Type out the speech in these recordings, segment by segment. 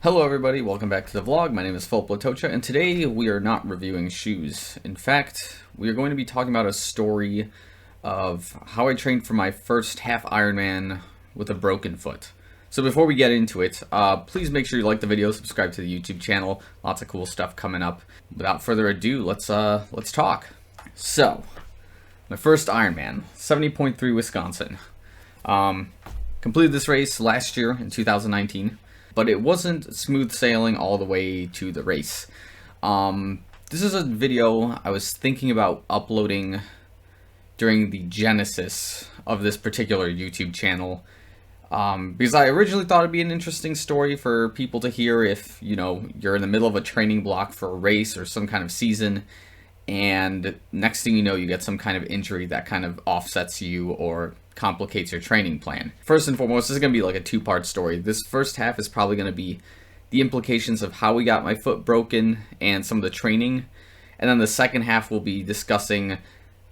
Hello everybody, welcome back to the vlog. My name is Filip Latocha, and today we are not reviewing shoes. In fact, we are going to be talking about a story of how I trained for my first half Ironman with a broken foot. So before we get into it, please make sure you like the video, subscribe to the YouTube channel. Lots of cool stuff coming up. Without further ado, let's talk. So, my first Ironman, 70.3 Wisconsin. Completed this race last year in 2019. But it wasn't smooth sailing all the way to the race. This is a video I was thinking about uploading during the genesis of this particular YouTube channel. Because I originally thought it'd be an interesting story for people to hear if, you're in the middle of a training block for a race or some kind of season, and next thing you know, you get some kind of injury that kind of offsets you or complicates your training plan. First and foremost, this is going to be like a two-part story. This first half is probably going to be the implications of how we got my foot broken and some of the training. And then the second half will be discussing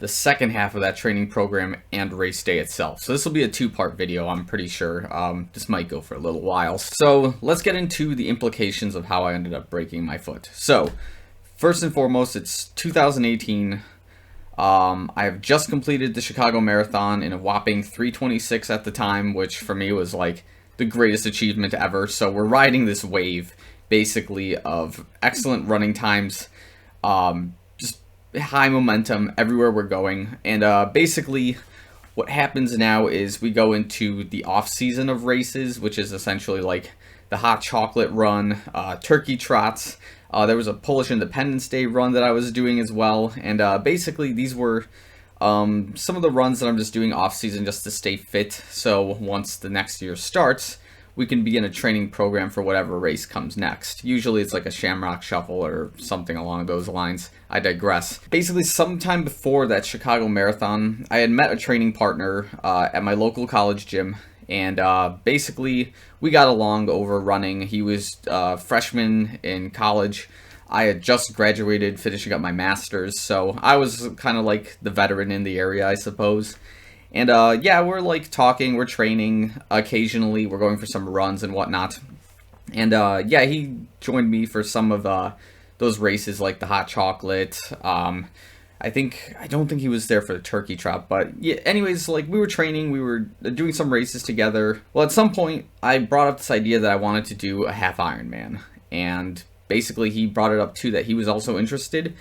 the second half of that training program and race day itself. So this will be a two-part video, I'm pretty sure. This might go for a little while. So let's get into the implications of how I ended up breaking my foot. So first and foremost, it's 2018. I have just completed the Chicago Marathon in a whopping 3:26 at the time, which for me was like the greatest achievement ever. So we're riding this wave, basically, of excellent running times, just high momentum everywhere we're going. And basically, what happens now is we go into the off-season of races, which is essentially like the hot chocolate run, turkey trots. There was a Polish Independence Day run that I was doing as well, and basically these were some of the runs that I'm just doing off-season just to stay fit, so once the next year starts, we can begin a training program for whatever race comes next. Usually it's like a Shamrock Shuffle or something along those lines. I digress. Basically, sometime before that Chicago Marathon, I had met a training partner at my local college gym, and basically we got along over running. He was a freshman in college. I had just graduated, finishing up my master's, so I was kind of like the veteran in the area, I suppose. And yeah, we're like talking, we're training occasionally, we're going for some runs and whatnot. And yeah, he joined me for some of those races like the hot chocolate. I don't think he was there for the turkey trot, but yeah, anyways, like we were training, we were doing some races together. Well, at some point, I brought up this idea that I wanted to do a half Ironman, and basically he brought it up too that he was also interested.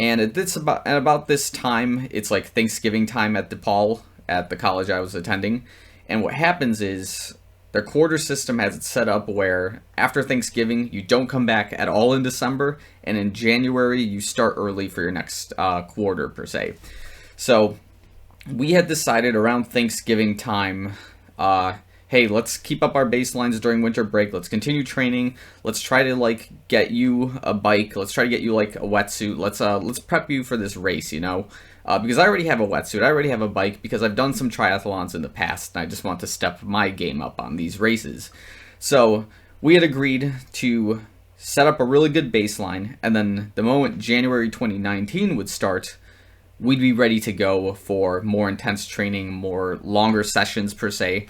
And at about this time, it's like Thanksgiving time at DePaul, at the college I was attending, and what happens is their quarter system has it set up where after Thanksgiving, you don't come back at all in December, and in January, you start early for your next quarter, per se. So we had decided around Thanksgiving time, hey, let's keep up our baselines during winter break. Let's continue training. Let's try to like get you a bike. Let's try to get you like a wetsuit. Let's prep you for this race, because I already have a wetsuit, I already have a bike, because I've done some triathlons in the past, and I just want to step my game up on these races. So we had agreed to set up a really good baseline, and then the moment January 2019 would start, we'd be ready to go for more intense training, more longer sessions per se,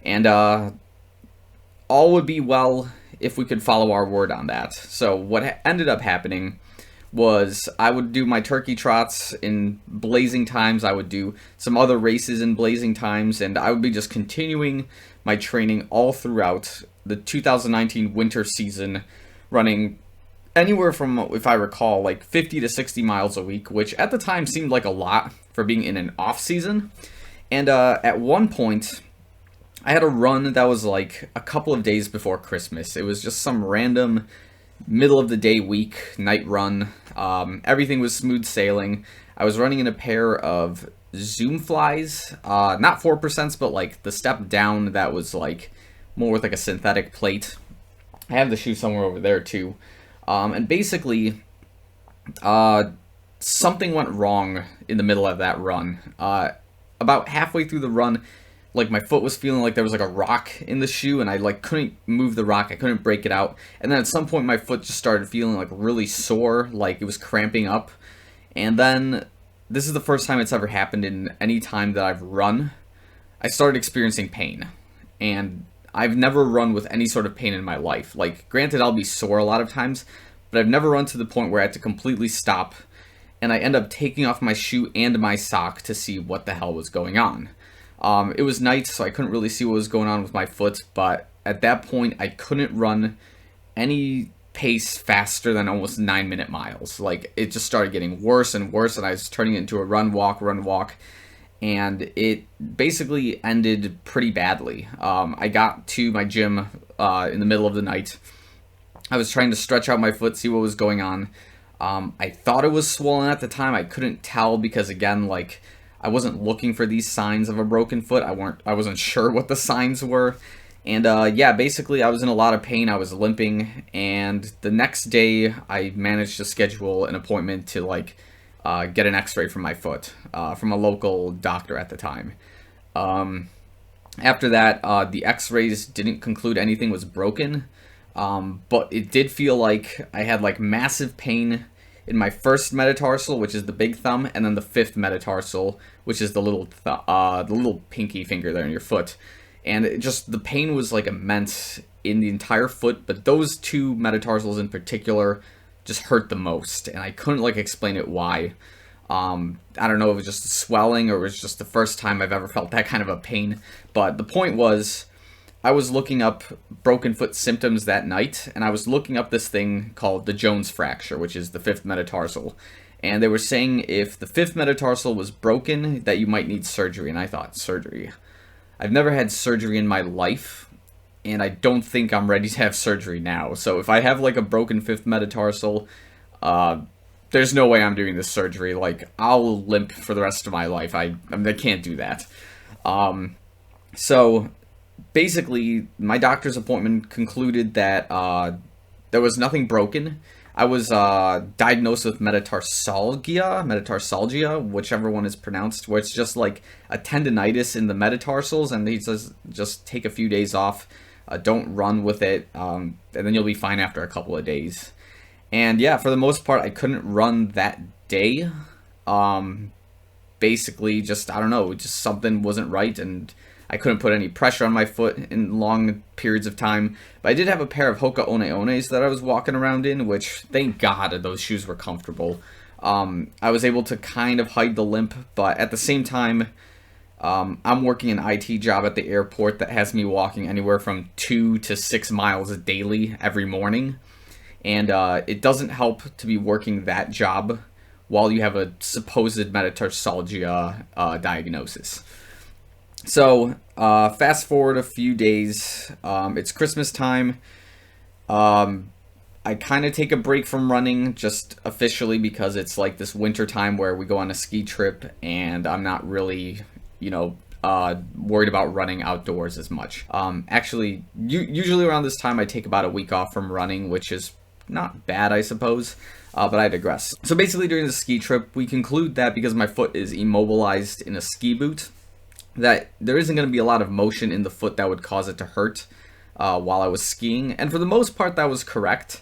and all would be well if we could follow our word on that. So what ended up happening was I would do my turkey trots in blazing times, I would do some other races in blazing times, and I would be just continuing my training all throughout the 2019 winter season, running anywhere from, if I recall, like 50 to 60 miles a week, which at the time seemed like a lot for being in an off season. And at one point, I had a run that was like a couple of days before Christmas. It was just some random middle of the day week night run. Everything was smooth sailing. I was running in a pair of Zoom flies, not 4%, but like the step down that was like more with like a synthetic plate. I have the shoe somewhere over there too. And basically, something went wrong in the middle of that run. About halfway through the run, like my foot was feeling like there was like a rock in the shoe, and I like couldn't move the rock, I couldn't break it out. And then at some point my foot just started feeling like really sore, like it was cramping up. And then this is the first time it's ever happened in any time that I've run. I started experiencing pain, and I've never run with any sort of pain in my life. Like, granted, I'll be sore a lot of times, but I've never run to the point where I had to completely stop, and I end up taking off my shoe and my sock to see what the hell was going on. It was night, so I couldn't really see what was going on with my foot, but at that point, I couldn't run any pace faster than almost 9-minute miles. Like, it just started getting worse and worse, and I was turning it into a run, walk, and it basically ended pretty badly. I got to my gym in the middle of the night. I was trying to stretch out my foot, see what was going on. I thought it was swollen at the time. I couldn't tell because, again, like, I wasn't looking for these signs of a broken foot. I wasn't sure what the signs were. And yeah, basically I was in a lot of pain. I was limping, and the next day I managed to schedule an appointment to like get an x-ray from my foot from a local doctor at the time. After that, the x-rays didn't conclude anything was broken, but it did feel like I had like massive pain in my first metatarsal, which is the big thumb, and then the fifth metatarsal, which is the little pinky finger there in your foot. And the pain was like immense in the entire foot, but those two metatarsals in particular just hurt the most, and I couldn't like explain it why. I don't know if it was just the swelling or it was just the first time I've ever felt that kind of a pain, but the point was, I was looking up broken foot symptoms that night, and I was looking up this thing called the Jones fracture, which is the fifth metatarsal. And they were saying if the fifth metatarsal was broken, that you might need surgery. And I thought, surgery? I've never had surgery in my life, and I don't think I'm ready to have surgery now. So if I have like a broken fifth metatarsal, there's no way I'm doing this surgery. Like, I'll limp for the rest of my life. I can't do that. So basically, my doctor's appointment concluded that there was nothing broken. I was diagnosed with metatarsalgia, whichever one is pronounced, where it's just like a tendinitis in the metatarsals, and he says just take a few days off, don't run with it, and then you'll be fine after a couple of days. And yeah, for the most part, I couldn't run that day. Basically, just, I don't know, just something wasn't right, and I couldn't put any pressure on my foot in long periods of time. But I did have a pair of Hoka One Ones that I was walking around in, which, thank God, those shoes were comfortable. I was able to kind of hide the limp, but at the same time, I'm working an IT job at the airport that has me walking anywhere from 2 to 6 miles daily every morning. And it doesn't help to be working that job while you have a supposed metatarsalgia diagnosis. So, fast forward a few days, it's Christmas time. I kind of take a break from running, just officially, because it's like this winter time where we go on a ski trip, and I'm not really, worried about running outdoors as much. Actually, usually around this time I take about a week off from running, which is not bad, I suppose, but I digress. So basically during the ski trip, we conclude that because my foot is immobilized in a ski boot, that there isn't going to be a lot of motion in the foot that would cause it to hurt while I was skiing. And for the most part, that was correct.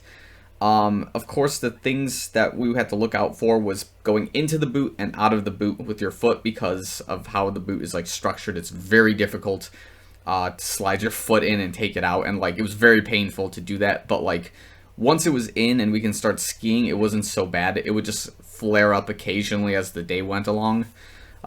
Of course, the things that we had to look out for was going into the boot and out of the boot with your foot, because of how the boot is like structured. It's very difficult to slide your foot in and take it out. And like, it was very painful to do that. But like, once it was in and we can start skiing, it wasn't so bad. It would just flare up occasionally as the day went along.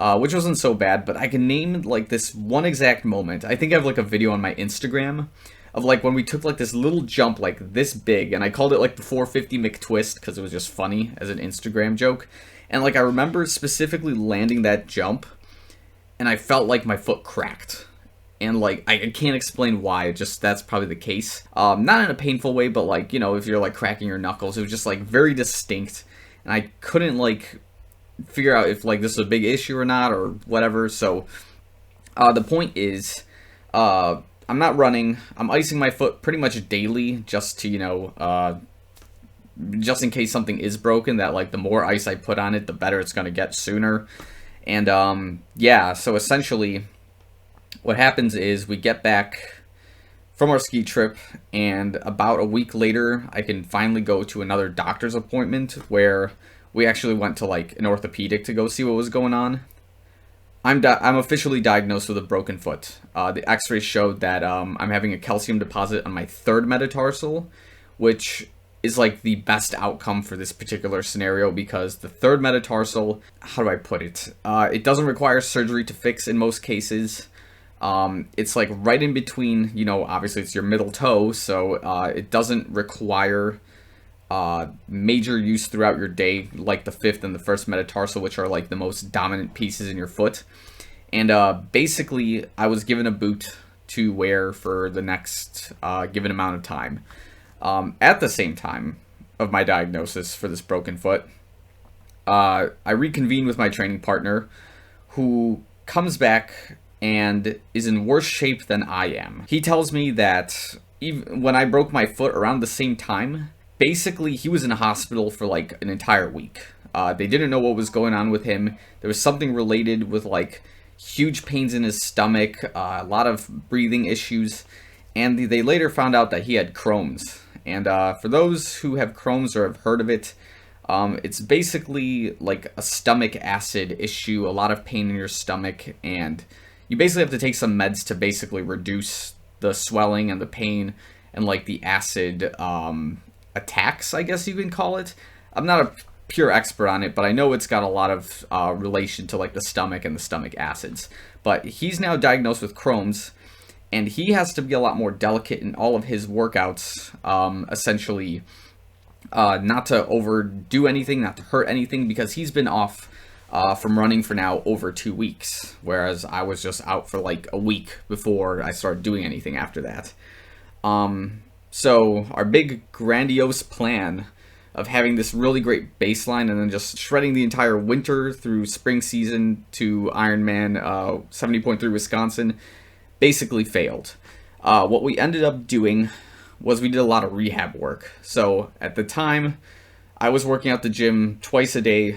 Which wasn't so bad, but I can name like this one exact moment. I think I have like a video on my Instagram of like when we took like this little jump like this big, and I called it like the 450 McTwist because it was just funny as an Instagram joke. And like I remember specifically landing that jump, and I felt like my foot cracked. And like I can't explain why, just that's probably the case. Not in a painful way, but like, if you're like cracking your knuckles, it was just like very distinct, and I couldn't like figure out if like this was a big issue or not or whatever. So the point is, I'm not running. I'm icing my foot pretty much daily, just to just in case something is broken, that like the more ice I put on it, the better it's gonna get sooner. And yeah, so essentially what happens is we get back from our ski trip, and about a week later I can finally go to another doctor's appointment where we actually went to like an orthopedic to go see what was going on. I'm officially diagnosed with a broken foot. The X-ray showed that I'm having a calcium deposit on my third metatarsal, which is like the best outcome for this particular scenario because the third metatarsal, how do I put it? It doesn't require surgery to fix in most cases. It's like right in between, obviously it's your middle toe, so it doesn't require major use throughout your day like the fifth and the first metatarsal, which are like the most dominant pieces in your foot. And basically, I was given a boot to wear for the next given amount of time. At the same time of my diagnosis for this broken foot, I reconvened with my training partner, who comes back and is in worse shape than I am. He tells me that even when I broke my foot around the same time, basically he was in a hospital for like an entire week. They didn't know what was going on with him. There was something related with like huge pains in his stomach, a lot of breathing issues, and they later found out that he had Crohn's. And for those who have Crohn's or have heard of it, it's basically like a stomach acid issue, a lot of pain in your stomach, and you basically have to take some meds to basically reduce the swelling and the pain and like the acid attacks, I guess you can call it. I'm not a pure expert on it, but I know it's got a lot of relation to like the stomach and the stomach acids. But he's now diagnosed with Crohn's, and he has to be a lot more delicate in all of his workouts, essentially not to overdo anything, not to hurt anything, because he's been off from running for now over 2 weeks, whereas I was just out for like a week before I started doing anything after that. So our big grandiose plan of having this really great baseline and then just shredding the entire winter through spring season to Ironman 70.3 Wisconsin basically failed. What we ended up doing was we did a lot of rehab work. So at the time, I was working out the gym twice a day.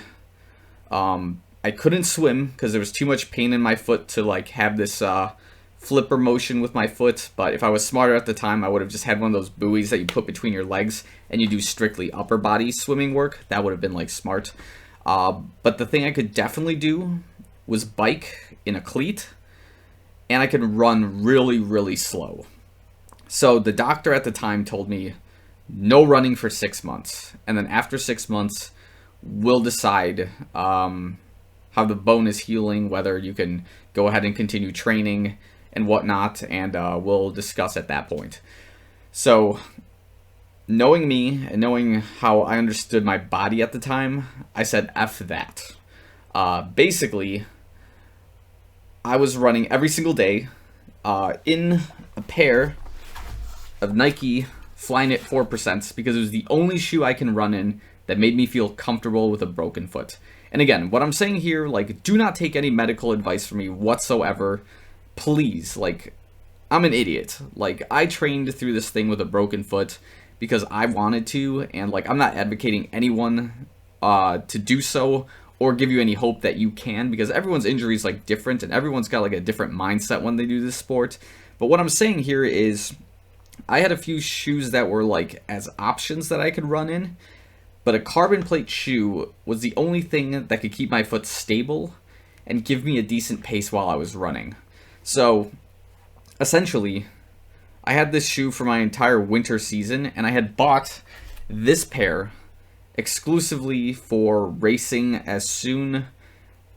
I couldn't swim because there was too much pain in my foot to like have this flipper motion with my foot, but if I was smarter at the time, I would have just had one of those buoys that you put between your legs and you do strictly upper body swimming work. That would have been like smart. But the thing I could definitely do was bike in a cleat, and I could run really, really slow. So the doctor at the time told me no running for 6 months, and then after 6 months, we'll decide how the bone is healing, whether you can go ahead and continue training and whatnot, and we'll discuss at that point. So, knowing me and knowing how I understood my body at the time, I said F that. Basically, I was running every single day in a pair of Nike Flyknit 4% because it was the only shoe I can run in that made me feel comfortable with a broken foot. And again, what I'm saying here, like, do not take any medical advice from me whatsoever. Please, like, I'm an idiot. Like, I trained through this thing with a broken foot because I wanted to, and, like, I'm not advocating anyone to do so or give you any hope that you can, because everyone's injury is, like, different, and everyone's got, like, a different mindset when they do this sport. But what I'm saying here is I had a few shoes that were, like, as options that I could run in, but a carbon plate shoe was the only thing that could keep my foot stable and give me a decent pace while I was running. So, essentially, I had this shoe for my entire winter season, and I had bought this pair exclusively for racing as soon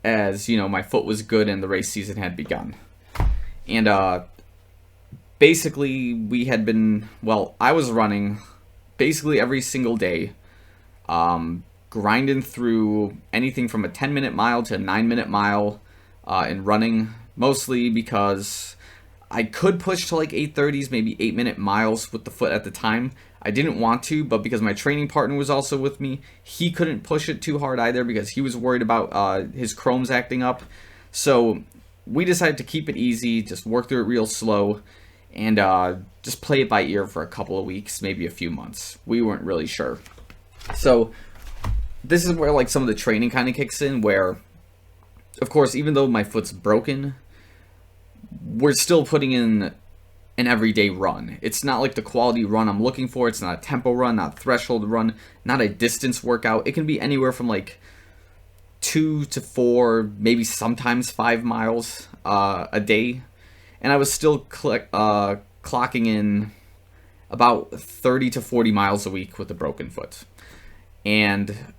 as, my foot was good and the race season had begun. And, basically, I was running basically every single day, grinding through anything from a 10-minute mile to a 9-minute mile in running, mostly because I could push to like 8:30s, maybe 8-minute miles with the foot at the time. I didn't want to, but because my training partner was also with me, he couldn't push it too hard either because he was worried about his Crohn's acting up. So we decided to keep it easy, just work through it real slow, and just play it by ear for a couple of weeks, maybe a few months. We weren't really sure. So this is where like some of the training kind of kicks in, where, of course, even though my foot's broken, we're still putting in an everyday run. It's not like the quality run I'm looking for. It's not a tempo run, not a threshold run, not a distance workout. It can be anywhere from like 2 to 4, maybe sometimes 5 miles a day, and I was still clocking in about 30 to 40 miles a week with a broken foot. And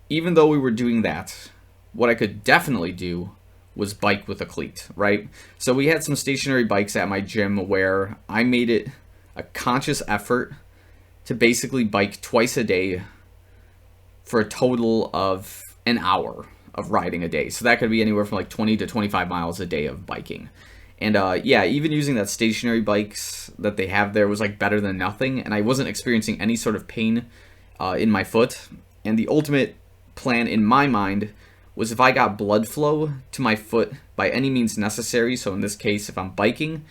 even though we were doing that, what I could definitely do was bike with a cleat, right? So we had some stationary bikes at my gym where I made it a conscious effort to basically bike twice a day for a total of an hour of riding a day. So that could be anywhere from like 20 to 25 miles a day of biking. And yeah, even using that stationary bikes that they have there was like better than nothing, and I wasn't experiencing any sort of pain in my foot. And the ultimate plan in my mind was if I got blood flow to my foot by any means necessary, so in this case if I'm biking,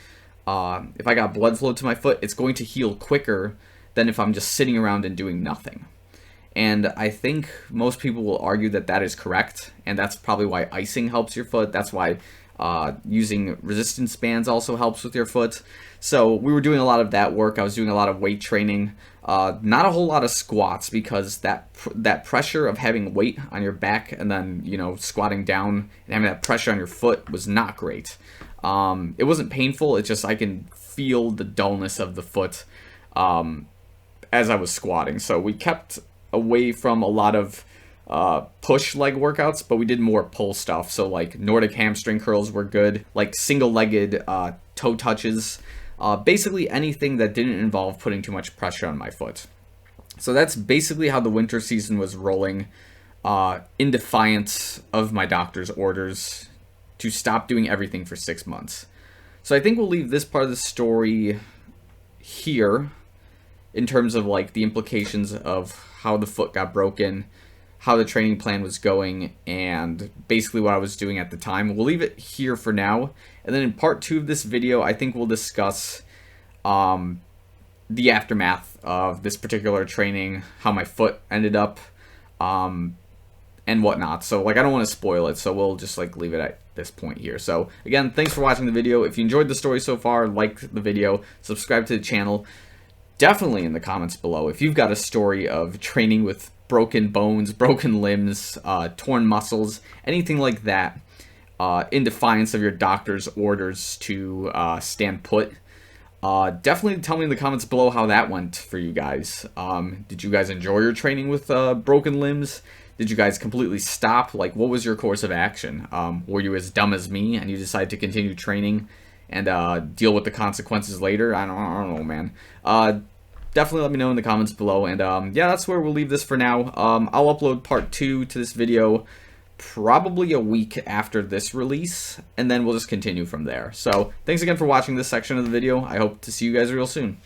if I got blood flow to my foot, it's going to heal quicker than if I'm just sitting around and doing nothing. And I think most people will argue that that is correct, and that's probably why icing helps your foot. That's why using resistance bands also helps with your foot. So we were doing a lot of that work. I was doing a lot of weight training. Not a whole lot of squats, because that pressure of having weight on your back and then, you know, squatting down and having that pressure on your foot was not great. It wasn't painful. It's just I can feel the dullness of the foot as I was squatting. So we kept away from a lot of push leg workouts, but we did more pull stuff. So like Nordic hamstring curls were good, like single-legged toe touches, basically anything that didn't involve putting too much pressure on my foot. So that's basically how the winter season was rolling, in defiance of my doctor's orders to stop doing everything for 6 months. So I think we'll leave this part of the story here in terms of like the implications of how the foot got broken, how the training plan was going, and basically what I was doing at the time. We'll leave it here for now, and then in part 2 of this video, I think we'll discuss the aftermath of this particular training, how my foot ended up, and whatnot. So like I don't want to spoil it, so we'll just like leave it at this point here. So again, thanks for watching the video. If you enjoyed the story so far, like the video, subscribe to the channel. Definitely in the comments below if you've got a story of training with broken bones, broken limbs, torn muscles, anything like that, in defiance of your doctor's orders to stand put. Definitely tell me in the comments below how that went for you guys. Did you guys enjoy your training with broken limbs? Did you guys completely stop? Like, what was your course of action? Were you as dumb as me and you decided to continue training and deal with the consequences later? I don't know, man. Definitely let me know in the comments below, and yeah, that's where we'll leave this for now. I'll upload part 2 to this video probably a week after this release, and then we'll just continue from there. So thanks again for watching this section of the video. I hope to see you guys real soon.